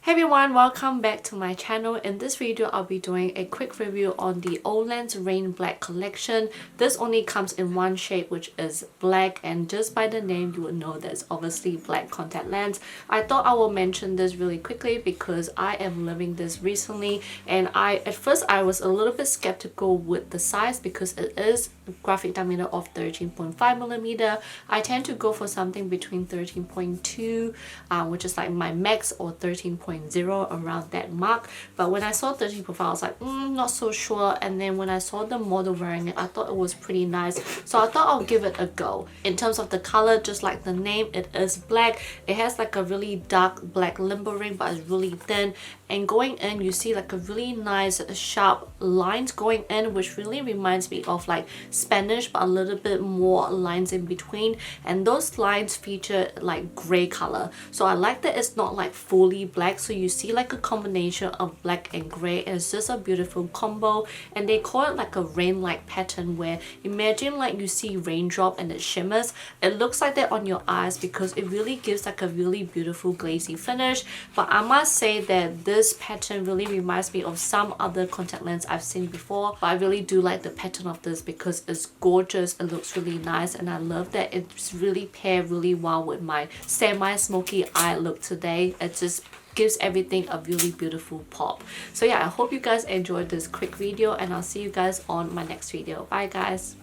Hey everyone, welcome back to my channel. In this video, I'll be doing a quick review on the OLENS Rain Black collection. This only comes in one shade, which is black, and just by the name you would know that's obviously black contact lens. I thought I will mention this really quickly because I am loving this recently, and at first I was a little bit skeptical with the size because it is graphic diameter of 13.5mm. I tend to go for something between 13.2, which is like my max, or 13.0, around that mark. But when I saw 13.5, I was like, not so sure. And then when I saw the model wearing it, I thought it was pretty nice, so I thought I'll give it a go. In terms of the color, just like the name, it is black. It has like a really dark black limbo ring, but it's really thin, and going in you see like a really nice sharp lines going in, which really reminds me of like Spanish, but a little bit more lines in between, and those lines feature like gray color. So I like that it's not like fully black, so you see like a combination of black and gray, and it's just a beautiful combo. And they call it like a rain-like pattern, where imagine like you see raindrop and it shimmers. It looks like that on your eyes because it really gives like a really beautiful glazy finish. But I must say that this pattern really reminds me of some other contact lens I've seen before, but I really do like the pattern of this because it's gorgeous. It looks really nice, and I love that it's really paired really well with my semi-smoky eye look today. It just gives everything a really beautiful pop. So yeah, I hope you guys enjoyed this quick video, and I'll see you guys on my next video. Bye guys.